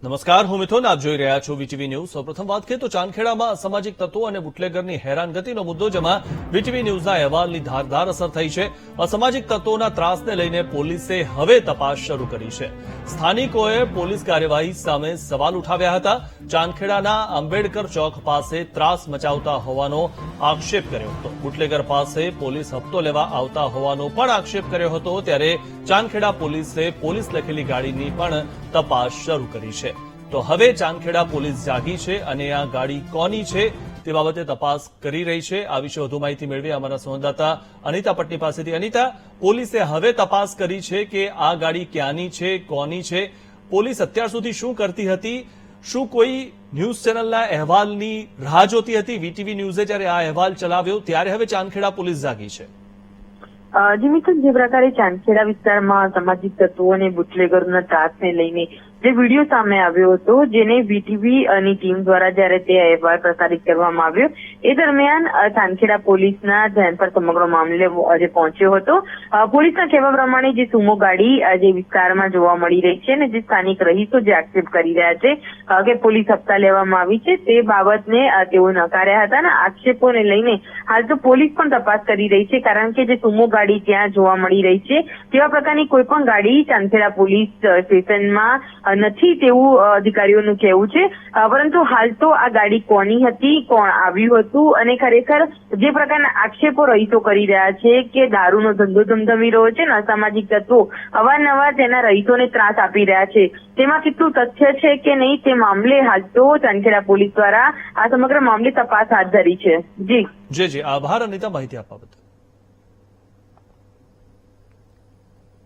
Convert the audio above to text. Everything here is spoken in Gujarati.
નમસ્કાર, હું મિથુન. આપ જોઈ રહ્યા છો વીટીવી ન્યૂઝ. સૌપ્રથમ વાત કરીએ તો ચાંદખેડામાં અસામાજિક તત્વો અને બુટલેગરની હેરાનગતિનો મુદ્દો, જેમાં વીટીવી ન્યૂઝના અહેવાલની ધારદાર અસર થઈ છે. અસામાજિક તત્વોના ત્રાસને લઈને પોલીસે હવે તપાસ શરૂ કરી છે. સ્થાનિકોએ પોલીસ કાર્યવાહી સામે સવાલ ઉઠાવ્યા હતા. ચાંદખેડાના આંબેડકર ચોક પાસે ત્રાસ મચાવતા હોવાનો આક્ષેપ કર્યો હતો. બુટલેગર પાસે પોલીસ હપ્તો લેવા આવતા હોવાનો પણ આક્ષેપ કર્યો હતો. ત્યારે ચાંદખેડા પોલીસે પોલીસ લખેલી ગાડીની પણ તપાસ શરૂ કરી છે. તો હવે ચાંદખેડા પોલીસ જાગી છે અને આ ગાડી કોની છે તે બાબતે તપાસ કરી રહી છે. આ વિશે વધુ માહિતી મેળવી અમારા સંવાદદાતા અનિતા પટની પાસેથી. અનિતા, પોલીસે હવે તપાસ કરી છે કે આ ગાડી ક્યાંની છે, કોની છે. પોલીસ અત્યાર સુધી શું કરતી હતી? શું કોઈ ન્યૂઝ ચેનલના અહેવાલની રાહ જોતી હતી? વીટીવી ન્યૂઝે જ્યારે આ અહેવાલ ચલાવ્યો ત્યારે હવે ચાંદખેડા પોલીસ જાગી છે. જી મિથુન, જે પ્રકારે ચાંદખેડા વિસ્તારમાં સામાજિક તત્વો અને બુટલેગરોના ત્રાસને લઈને જે વિડીયો સામે આવ્યો હતો, જેને વીટીવી ની ટીમ દ્વારા જ્યારે તે અહેવાલ પ્રસારિત કરવામાં આવ્યો, એ દરમિયાન ચાંદખેડા પોલીસના ધ્યાન પર સમગ્ર મામલે આજે પહોંચ્યો હતો. પોલીસના કહેવા પ્રમાણે જે સુમો ગાડી જે વિસ્તારમાં જોવા મળી રહી છે અને જે સ્થાનિક રહીશો જે આક્ષેપ કરી રહ્યા છે કે પોલીસ હપ્તા લેવામાં આવી છે, તે બાબતને તેઓ નકાર્યા હતા અને આક્ષેપોને લઈને હાલ તો પોલીસ પણ તપાસ કરી રહી છે. કારણ કે જે સુમો ગાડી ત્યાં જોવા મળી રહી છે, તેવા પ્રકારની કોઈ પણ ગાડી ચાંદખેડા પોલીસ સ્ટેશનમાં નથી તેવું અધિકારીઓનું કહેવું છે. પરંતુ હાલ તો આ ગાડી કોની હતી, કોણ આવ્યું હતું અને ખરેખર જે પ્રકારના આક્ષેપો રહીશો કરી રહ્યા છે કે દારૂનો ધંધો ધમધમી રહ્યો છે ને અસામાજિક તત્વો અવારનવાર તેના રહીશોને ત્રાસ આપી રહ્યા છે, તેમાં કેટલું તથ્ય છે કે નહીં તે મામલે હાલ તો ચાંદખેડા પોલીસ દ્વારા આ સમગ્ર મામલે તપાસ હાથ ધરી છે. જી આભાર અનિતા, માહિતી આપવા બદલ.